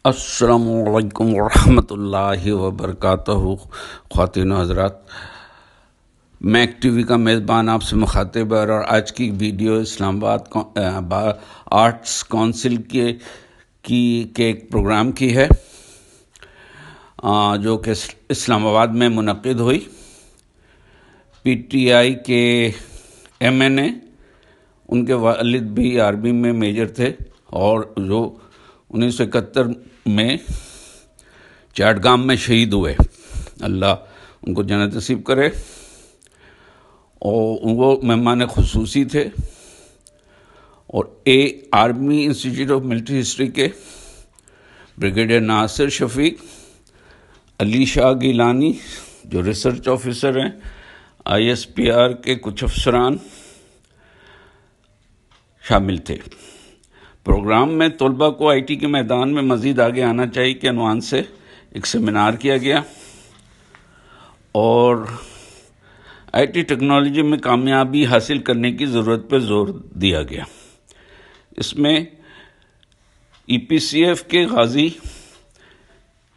السلام علیکم ورحمۃ اللہ وبرکاتہ۔ خواتین و حضرات، میک ٹی وی کا میزبان آپ سے مخاطب ہے، اور آج کی ویڈیو اسلام آباد آرٹس کونسل کے ایک پروگرام کی ہے جو کہ اسلام آباد میں منعقد ہوئی۔ پی ٹی آئی کے ایم این اے، ان کے والد بھی آرمی میں میجر تھے، اور جو 1971 میں چاٹگام میں شہید ہوئے، اللہ ان کو جنت نصیب کرے۔ اور وہ مہمان خصوصی تھے، اور army institute of military history کے بریگیڈیئر ناصر شفیق، علی شاہ گیلانی جو ریسرچ آفیسر ہیں، آئی ایس پی آر کے کچھ افسران شامل تھے۔ پروگرام میں طلباء کو آئی ٹی کے میدان میں مزید آگے آنا چاہیے کے عنوان سے ایک سیمینار کیا گیا، اور آئی ٹی ٹیکنالوجی میں کامیابی حاصل کرنے کی ضرورت پر زور دیا گیا۔ اس میں ای پی سی ایف کے غازی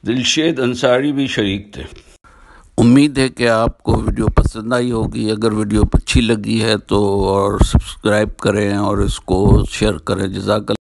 دلشید انصاری بھی شریک تھے۔ امید ہے کہ آپ کو ویڈیو پسند آئی ہوگی۔ اگر ویڈیو اچھی لگی ہے تو اور سبسکرائب کریں اور اس کو شیئر کریں۔ جزاک اللہ۔